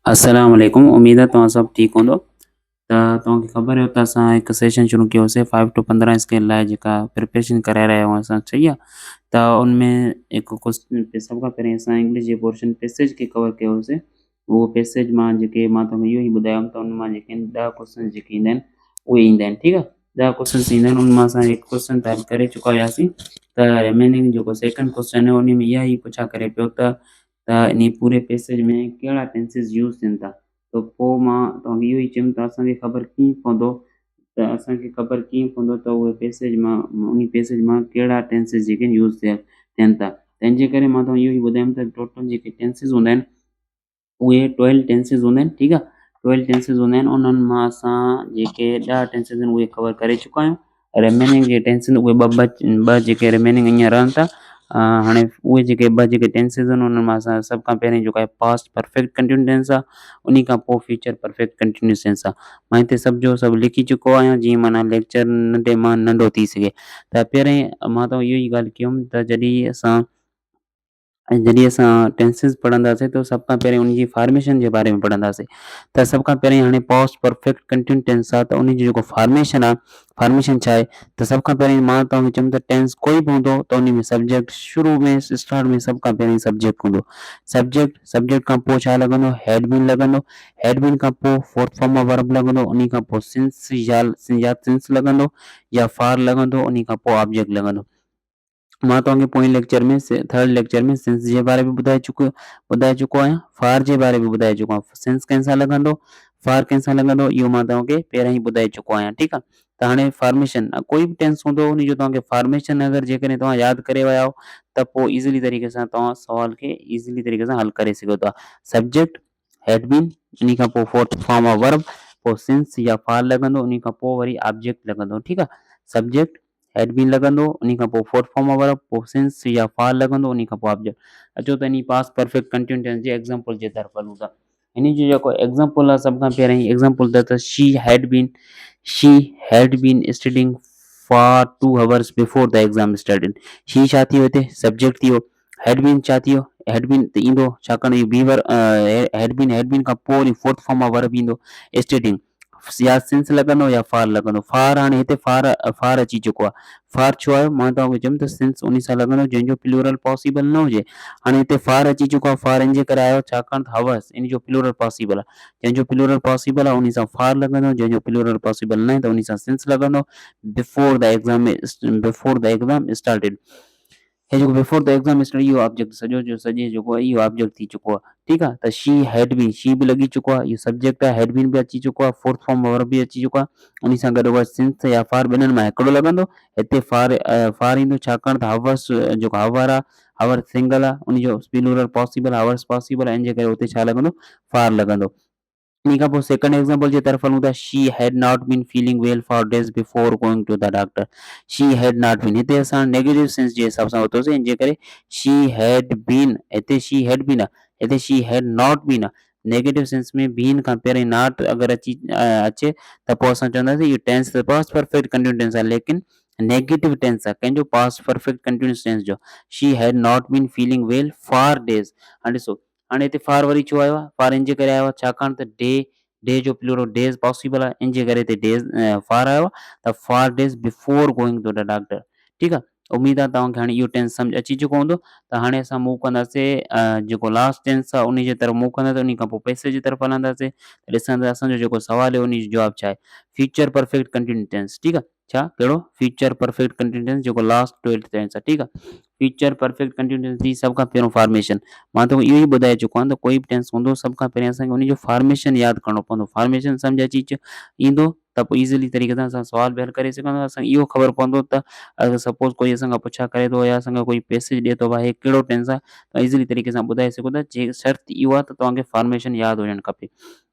अस्सलाम वालेकुम। उम्मीद है तव्हां सभु ठीकु हूंदो। त तव्हांखे ख़बर हुयो त असां हिकु सेशन शुरू कयोसीं 5 टू 15 स्केल लाइ जेका प्रिपरेशन कराए रहिया आहियूं असां, सही आहे? त उनमें हिकु क्वेश्चन सभ खां पहिरीं असां इंग्लिश जे पोर्शन पैसेज खे कवर कयोसीं। उहो पैसेज मां जेके मां तव्हांखे इहो ई ॿुधायुमि त उन मां जेके आहिनि 10 क्वेश्चन जेके ईंदा आहिनि उहे ईंदा आहिनि, ठीकु आहे? 10 क्वेश्चन्स ईंदा आहिनि, उन मां असां हिकु क्वेश्चन त हल करे चुका हुयासीं। त रिमेनिंग जेको सेकंड क्वेश्चन आहे उन में इहा ई पुछा करे पियो त इन पूरे पैसेज में कहिड़ा टेंसिस यूज़ थियनि था। त पोइ मां तव्हांखे इहो ई चयुमि त असांखे ख़बर कीअं पवंदो त उहे पैसेज मां उन पैसेज मां कहिड़ा टेंसिस जेके यूज़ थियनि था। तंहिंजे करे मां तव्हांखे इहो ई ॿुधायुमि त टोटल जेके टेंसिस हूंदा आहिनि उहे 12 टेंसिस हूंदा आहिनि, ठीकु आहे? 12 टेंसिस हूंदा आहिनि, उन्हनि मां असां जेके 10 टेंसिस आहिनि उहे कवर करे चुका आहियूं। रिमेनिंग जे टेंसिस उहे ॿ जेके रिमेनिंग हींअर रहनि था। हाणे उहे जेके ॿ जेके टेंसिस आहिनि उन्हनि मां असां सभ खां पहिरीं जेको आहे पास्ट परफेक्ट कंटिन्यूअस टेंस आहे। उन खां पोइ फ्यूचर परफेक्ट कंटिन्यूअस टेंस आहे। मां हिते सभ जो सभु लिखी चुको आहियां जीअं माना लेक्चर नंढे मां नंढो थी सघे। त पहिरें मां तव्हां इहो ई ॻाल्हि कयुमि त जॾहिं असां टेंसिस पढ़ंदासीं त सभ खां पहिरीं उनजी फॉर्मेशन जे बारे में पढ़ंदासीं। त सभ खां पहिरीं हाणे पास्ट परफेक्ट कंटिन्यूअस टेंस आहे त उनजी जेको फॉर्मेशन आहे, फॉर्मेशन छा आहे? त सभ खां पहिरीं मां तव्हांखे चयुमि त टेंस कोई बि हूंदो त उन में सब्जेक्ट शुरू में स्टार्ट में सभ खां पहिरीं सब्जेक्ट हूंदो। सब्जेक्ट खां पोइ छा लॻंदो? हेड बीन लॻंदो। हेड बीन खां पोइ फोर्थ फॉर्म ऑफ वर्ब लॻंदो। उन खां पोइ सिंस लॻंदो या फार लॻंदो। उन खां पोइ ऑब्जेक्ट लॻंदो। मां तव्हांखे पोएं लेक्चर में थर्ड लेक्चर में सिंस जे बारे में ॿुधाए चुको आहियां। फार जे बारे में ॿुधाए चुको आहियां। सिंस कंहिंसां लॻंदो, फार कंहिंसां लॻंदो, इहो मां तव्हांखे पहिरियों ई ॿुधाए चुको आहियां, ठीकु आहे? त हाणे फॉर्मेशन कोई बि टेंस हूंदो उन जो तव्हांखे फॉर्मेशन अगरि जेकॾहिं तव्हां यादि करे विया आहियो त पोइ ईज़िली तरीक़े सां तव्हां सुवाल खे ईज़िली तरीक़े सां हल करे सघो था। सब्जेक्ट, हेड बीन, उन खां पोइ फोर्थ फॉर्म ऑफ वर्ब, पोइ सिंस या फार लॻंदो, उन खां पोइ वरी ऑब्जेक्ट लॻंदो, ठीकु आहे? सब्जेक्ट, हेड बीन लॻंदो, उन खां पोइ फोर्थ फॉर्म ऑफ वर्ब, पोइ सिंस या फार लॻंदो, उन खां पोइ ऑब्जेक्ट। अचो त in past perfect continuous tense जे एग्जांपल जे तरफ़ हलूं था। इन जो जेको एग्जांपल आहे सभ खां पहिरीं एग्जांपल त she had been studying for 2 hours before the exam started. She छा थी वियो हिते? सब्जेक्ट थी वियो। हैड बीन छा थी वियो? हैड बीन त ईंदो छाकाणि इहो बीवर हैड बीन खां पोइ वरी फोर्थ फॉर्म ऑफ वर्ब ईंदो स्टडिंग। या सिंस लॻंदो या फार लॻंदो। फार हाणे हिते फार अची चुको आहे। फार छो आयो? मां तव्हांखे चयुमि त सिंस उन सां लॻंदो जंहिंजो प्लूरल पॉसिबल न हुजे। हाणे हिते फार अची चुको आहे। फार इन जे करे आयो छाकाणि त हवर्स इन जो प्लूरल पॉसिबल आहे। जंहिंजो प्लूरल पॉसिबल आहे उन सां फार लॻंदो, जंहिंजो प्लूरल पॉसिबल न आहे त उन सां सिंस लॻंदो। बिफोर द एग्ज़ाम स्टार्टेड, हे जेको बिफोर द एग्ज़ाम स्टार्टेड इहो ऑब्जेक्ट सॼो जो सॼे जेको आहे इहो ऑब्जेक्ट थी चुको आहे, ठीकु आहे? त शी बि लॻी चुको आहे, इहो सब्जेक्ट आहे। हेड बीन बि अची चुको आहे। फोर्थ फॉर्म वर्ब बि अची चुको आहे। उन सां गॾु सिंस या फार ॿिन्हिनि मां हिकिड़ो लॻंदो। हिते फार ईंदो छाकाणि त हवर्स जेको हवर आहे, हवर सिंगल आहे, उन जो प्लूरल पॉसिबल आहे, हवर्स पॉसिबल आहे, इन जे करे हुते छा लॻंदो? फार लॻंदो। इन खां पोइ सेकंड एग्जांपल जे तरफ़ हलूं था। She had not been feeling well for days before going to the doctor. She had not been हिते असां नेगेटिव सेंस जे हिसाब सां वरितोसीं, इन जे करे शी हैड बीन, हिते शी हैड बीन आहे, हिते शी हैड नॉट बीन आहे। नेगेटिव सेंस में बीन खां पहिरीं नॉट अगरि अचे त पोइ असां चवंदासीं इहो tense past perfect continuous tense आहे, लेकिन नेगेटिव टेंस आहे कंहिंजो? पास्ट परफेक्ट कंटिन्यूअस टेंस जो। She had not been feeling well for days. हाणे ॾिसो, हाणे हिते फार वरी छो आयो आहे? फार इन जे करे आयो आहे छाकाणि त डे जो प्लूरल डेज पॉसिबल आहे, इन जे करे हिते फार आयो आहे। त for days before going to the doctor, ठीकु आहे? उमेद आहे तव्हांखे हाणे इहो टेंस सम्झ अची चुको हूंदो। त हाणे असां मूव कंदासीं जेको लास्ट टेंस आहे उन जे तरफ़ मूव कंदासीं। उन खां पोइ पैसे जी तरफ़ हलंदासीं त ॾिसंदा असांजो जेको सुवाल आहे उन जो जवाबु छा आहे? फ्यूचर परफेक्ट कंटिन्यूअस टेंस, ठीकु आहे? छा कहिड़ो? फ्यूचर परफेक्ट कंटिन्यूअस टेंस जेको लास्ट 12th टेंस आहे, ठीकु आहे? फ्यूचर परफेक्ट कंटिन्यूअस टेंस जी सभ खां पहिरियों फॉर्मेशन मां तव्हांखे इहो ई ॿुधाए चुको आहियां त कोई बि टेंस हूंदो सभ खां पहिरीं असांखे उन जो फॉर्मेशन यादि करणो पवंदो। फॉर्मेशन सम्झ ईंदो त पोइ ईज़िली तरीक़े सां असां सुवाल बि हल करे सघंदासीं। असांखे इहो ख़बर पवंदो त अगरि सपोज़ कोई असांखां पुछा करे थो या असांखे कोई पैसेज ॾिए थो भाई कहिड़ो टेंस आहे त ईज़िली तरीक़े सां ॿुधाए सघो था। शर्त इहो आहे त तव्हांखे फॉर्मेशन यादि हुजणु खपे।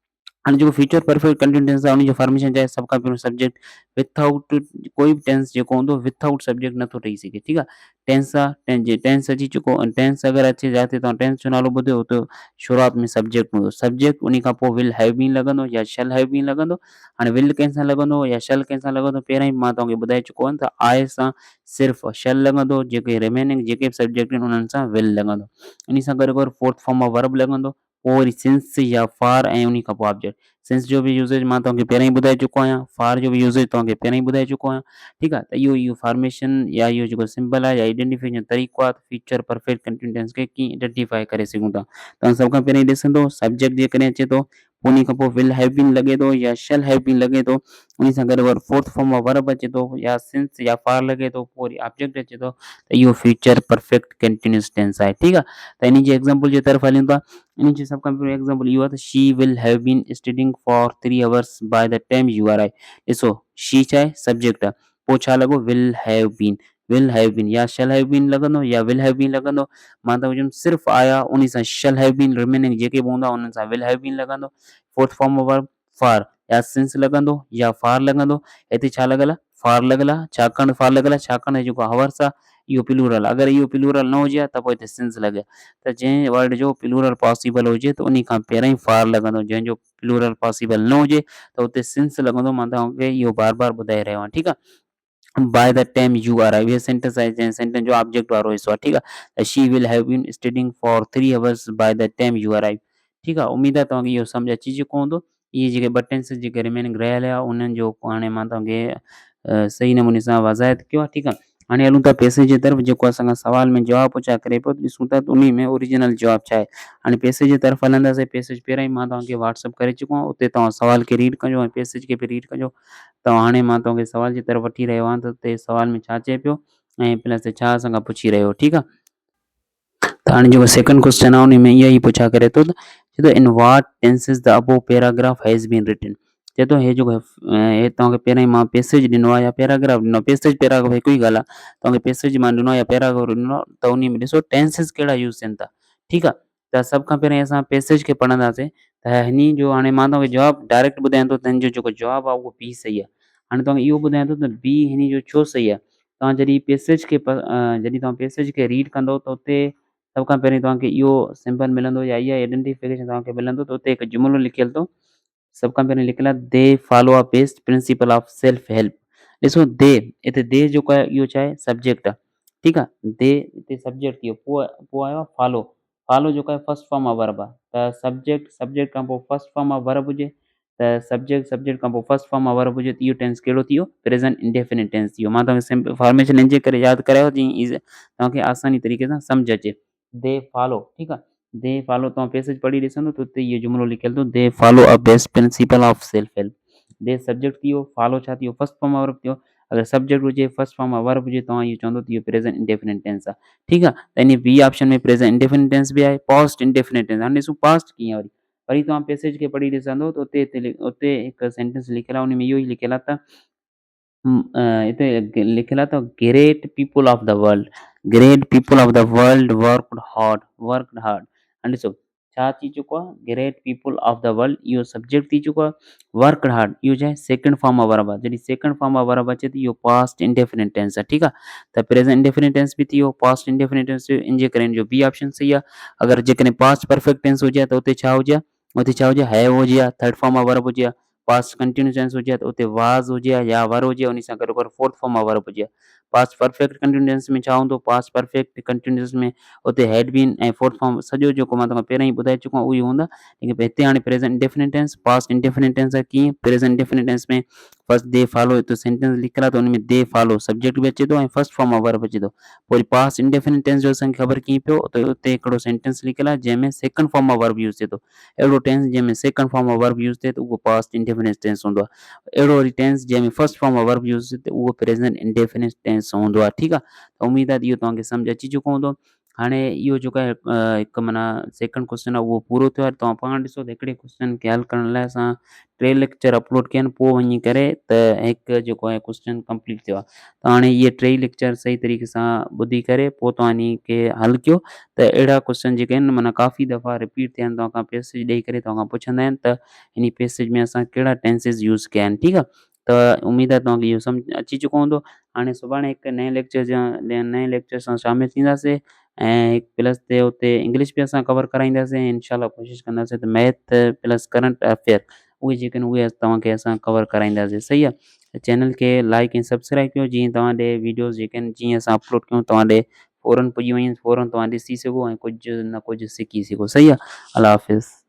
हाणे जेको फ्यूचर परफेक्ट कंटिन्यूअस टेंस आहे उन जो फॉर्मेशन छा आहे? सभ खां पहिरियों सब्जेक्ट। विथआउट कोई बि टेंस जेको हूंदो विथआउट सब्जेक्ट नथो ठही सघे, ठीकु आहे? टेंस आहे टेंस अची चुको, टेंस अगरि अचे जिते तव्हां टेंस जो नालो ॿुधियो हुते शुरूआत में सब्जेक्ट हूंदो। सब्जेक्ट उन खां पोइ विल हैव बीन लॻंदो या शैल हैव बीन लॻंदो। हाणे विल कंहिंसां लॻंदो या शैल कंहिंसां लॻंदो? पहिरियों ई मां तव्हांखे ॿुधाए चुको आहियां त आहे सां सिर्फ़ु शैल लॻंदो, जेके रिमेनिंग जेके बि सब्जेक्ट आहिनि उन्हनि सां विल लॻंदो। इन सां गॾु फोर्थ फॉर्म ऑफ वर्ब लॻंदो। पोइ वरी सिंस या फार ऐं उन्ही खां पोइ ऑब्जेक्ट। सिंस जो बि यूसेज मां तव्हांखे पहिरियों ई ॿुधाए चुको आहियां, फार जो बि यूसेज तव्हांखे पहिरियों ई ॿुधाए चुको आहियां, ठीकु आहे। त इहो फॉर्मेशन या इहो जेको सिंबल आहे या आइडेंटिफिकेशन जो तरीक़ो आहे, फ्यूचर परफेक्ट कंटिन्यूअस टेंस खे कीअं आइडेंटिफाई करे सघूं था। तव्हां सभ खां पहिरियों ॾिसंदो सब्जेक्ट जेकॾहिं अचे थो, पोइ उन खां पोइ विल हैव बीन लॻे थो या शैल हैव बीन लॻे थो, उन सां गॾु वरी फोर्थ फॉर्म ऑफ वर्ब अचे थो या सिंस या फार लॻे थो, पोइ वरी ऑब्जेक्ट अचे थो, त इहो फ्यूचर परफेक्ट कंटिन्यूअस टेंस आहे, ठीकु आहे। त इन जे एग्ज़ाम्पल जे तरफ़ हलूं था। इन जो सभ खां पहिरियों एग्ज़ाम्पल इहो आहे त she will have been studying for 3 hours by the time you arrive. ॾिसो शी छा आहे, सब्जेक्ट आहे, पोइ छा लॻो, will have been. Will have been या शैल हैव बीन लॻंदो या विल हैव बीन लॻंदो। मां त चयुमि सिर्फ़ु आया उन सां शैल हैव बीन, रिमेनिंग जेके बि हूंदा उन्हनि सां विल हैव बीन लॻंदो। फोर्थ फॉर्म ऑफ वर्ब फार या सिंस लॻंदो या फार लॻंदो। हिते छा लॻल आहे, फार लॻल आहे। छाकाणि फार लॻल आहे, छाकाणि जेको हवर्स आहे इहो प्लूरल आहे। अगरि इहो प्लूरल न हुजे हा त पोइ हिते सिंस लॻे। त जंहिं वर्ड जो प्लूरल पॉसिबल हुजे त उन खां पहिरियों ई फार लॻंदो, जंहिंजो प्लूरल पॉसिबल न हुजे त हुते सिंस लॻंदो। मां तव्हांखे इहो बार बार ॿुधाए रहियो आहियां, ठीकु आहे। By the time you arrive, इहे सेंटेंस आहे जंहिं सेंटेंस जो ऑब्जेक्ट वारो हिसो आहे, ठीकु आहे। She will have been studying for 3 hours by the time you arrive, ठीकु आहे। उमेद आहे तव्हांखे इहो सम्झ अची चुको हूंदो। इहे जेके ॿ टेंसेस जेके रिमेनिंग रहियल आहे उन्हनि जो हाणे मां तव्हांखे सही नमूने सां वज़ाहत कयो आहे, ठीकु आहे। हाणे हलूं था पैसे जे तरफ़, जेको असांखां सवाल में जवाबु पुछा करे पियो, ॾिसूं था त उन में ओरिजिनल जवाबु छा आहे। हाणे पैसे जे तरफ़ हलंदासीं। पैसेज पहिरियों ई मां तव्हांखे व्हाट्सअप करे चुको आहियां, उते तव्हां सवाल खे रीड कजो ऐं पैसेज खे बि रीड कजो। त हाणे मां तव्हांखे सवाल जी तरफ़ वठी रहियो आहियां, त उते सवाल में छा चए पियो ऐं प्लस छा असांखां पुछी रहियो, ठीकु आहे। त हाणे जेको सेकंड क्वेश्चन आहे उन में इहा ई पुछा करे थो, चए थो in what tenses the above paragraph has been written. चए थो हे जेको हे तव्हांखे पहिरियों ई मां पैसेज ॾिनो आहे या पैराग्राफ ॾिनो आहे, पैसेज पैराग्राफ हिकु ई ॻाल्हि आहे। तव्हांखे पैसेज मां ॾिनो आहे या पैराग्राफ ॾिनो आहे, त उन में ॾिसो टेंसेस कहिड़ा यूज़ थियनि था, ठीकु आहे। त सभ खां पहिरियों असां पैसेज खे पढ़ंदासीं। त हिन जो हाणे मां तव्हांखे जवाबु डायरेक्ट ॿुधायां थो, त हिन जो जेको जवाबु आहे उहो बी सही आहे। हाणे तव्हांखे इहो ॿुधायां थो त बी हिन जो छो सही आहे। तव्हां जॾहिं पैसेज खे जॾहिं तव्हां पैसेज खे रीड कंदो त उते सभ खां पहिरीं तव्हांखे इहो सिंबल मिलंदो या इहा आइडेंटिफिकेशन तव्हांखे मिलंदो। त उते हिकु जुमिलो लिखियलु अथव, सभ खां पहिरियों लिखियलु आहे they follow a best principle of self help. ॾिसो दे, हिते दे जेको आहे इहो छा आहे, सब्जेक्ट आहे, ठीकु आहे। दे हिते सब्जेक्ट थी वियो, पोइ आयो आहे फॉलो। फॉलो जेको आहे फर्स्ट फॉर्म ऑफ वर्ब आहे। त सब्जेक्ट खां पोइ फर्स्ट फॉर्म ऑफ वर्ब हुजे, त सब्जेक्ट खां पोइ फर्स्ट फॉर्म ऑफ वर्ब हुजे, त इहो टेंस कहिड़ो थी वियो, प्रेज़ेंट इंडेफिनिट टेंस थी वियो। मां तव्हांखे सिंपल फॉर्मेशन इन जे करे यादि करायो जीअं तव्हांखे आसानी तरीक़े सां सम्झ अचे। दे फॉलो, ठीकु आहे। दे फॉलो तव्हां पैसेज पढ़ी ॾिसंदो त उते इहो जुमिलो लिखियलु अथव, they follow a best principle of self help. The subject थी वियो, फॉलो छा थी वियो, फर्स्ट फॉर्म ऑफ वर्ब थी वियो। अगरि सब्जेक्ट हुजे, फर्स्ट फॉर्म ऑफ वर्ब हुजे, तव्हां इहो चवंदो त इहो प्रेज़ेंट इंडेफिनिट टेंस आहे, ठीकु आहे। त इन बी ऑप्शन में प्रेज़ेंट इंडेफिनिट टेंस बि आहे, पास्ट इंडेफिनिट टेंस। हाणे ॾिसूं पास्ट कीअं वरी तव्हां पैसेज खे पढ़ी ॾिसंदो त उते हिकु सेंटेंस लिखियलु आहे, उन में इहो ई लिखियलु आहे त हिते लिखियलु आहे त great people of the world, great people of the world worked hard. हाणे ॾिसो छा थी चुको आहे, great people of the world इहो सब्जेक्ट थी चुको आहे। वर्कड हार्ड इहो छा आहे, सेकंड फॉर्म ऑफ वर्ब आहे। जॾहिं सेकंड फॉर्म ऑफ वर्ब अचे त इहो पास्ट इंडेफिनिट टेंस आहे, ठीकु आहे। त प्रेज़ेंट इंडेफिनिट टेंस बि थी वियो, पास्ट इंडेफिनिट टेंस बि, इन जे करे इन जो बी ऑप्शन सही आहे। अगरि जेकॾहिं पास्ट परफेक्ट टेंस हुजे त उते छा हुजे, उते छा हुजे, हैव हुजे हा, थर्ड फॉर्म ऑफ वर्ब हुजे हा। पास्ट कंटिन्यूअस टेंस हुजे त उते वाज़ हुजे हा या वर हुजे, उन सां गॾु फोर्थ फॉर्म ऑफ वर्ब हुजे। पास्ट परफेक्ट कंटिन्यूअस में छा हूंदो, पास्ट परफेक्ट कंटिन्यूअस में उते हैड बीन ऐं फोर्थ फॉर्म सॼो जेको मां तव्हांखे पहिरियों ई ॿुधाए चुको आहियां उहो ई हूंदा। लेकिन हिते हाणे present indefinite tense, past indefinite tense आहे। कीअं प्रेज़ेंट इंडेफिनिट टेंस में फर्स्ट दे फॉलो, हिते सेंटेंस लिखियलु आहे त उन में दे फॉलो सब्जेक्ट बि अचे थो ऐं फर्स्ट फॉर्म ऑफ वर्ब अचे थो। पोइ वरी पास्ट इंडेफिनिट टेंस जो असांखे ख़बर कीअं पियो, त उते हिकिड़ो सेंटेंस लिखियलु आहे जंहिंमें second form of verb use थिए थो। अहिड़ो टेंस जंहिंमें second form of verb use थिए त उहो पास्ट इंडेफिनिट टेंस हूंदो आहे। अहिड़ो वरी टेंस जंहिंमें first form of verb use थिए त उहो प्रेज़ेंट इंडेफिनिट टेंस हूंदो आहे, ठीकु आहे। त उमेद आहे त इहो तव्हांखे सम्झ अची चुको हूंदो। हाणे इहो जेको आहे हिकु माना सेकंड क्वेश्चन आहे उहो पूरो थियो आहे। तव्हां पाण ॾिसो त हिकिड़े क्वेश्चन खे हल करण लाइ असां 3 लेक्चर अपलोड कया आहिनि, पोइ वञी करे त हिकु जेको आहे क्वेश्चन कंप्लीट थियो आहे। त हाणे इहे 3 लेक्चर सही तरीक़े सां ॿुधी करे पोइ तव्हां इन खे हल कयो। त अहिड़ा क्वेश्चन जेके आहिनि माना काफ़ी दफ़ा रिपीट थिया आहिनि, तव्हां खां पैसेज ॾेई करे तव्हां खां पुछंदा आहिनि त इन पैसेज में असां कहिड़ा टेंसेस यूज़ कया आहिनि, ठीकु आहे। त उमेद आहे तव्हांखे इहो सम्झ अची चुको हूंदो। हाणे सुभाणे हिकु नए लेक्चर सां शामिलु थींदासीं ऐं हिकु प्लस ते उते इंग्लिश बि असां कवर कराईंदासीं। इनशाला कोशिशि कंदासीं त मैथ प्लस करंट अफेयर उहे जेके आहिनि उहे तव्हांखे असां कवर कराईंदासीं, सही आहे। चैनल खे लाइक ऐं सब्सक्राइब कयो, जीअं तव्हां ॾे वीडियोस जेके आहिनि जीअं असां अपलोड कयूं तव्हां ॾे फ़ौरन पुॼी वञेसि, फ़ौरन तव्हां ॾिसी सघो ऐं कुझु न कुझु सिखी सघो। सही आहे? अल्लाह हाफ़िज़।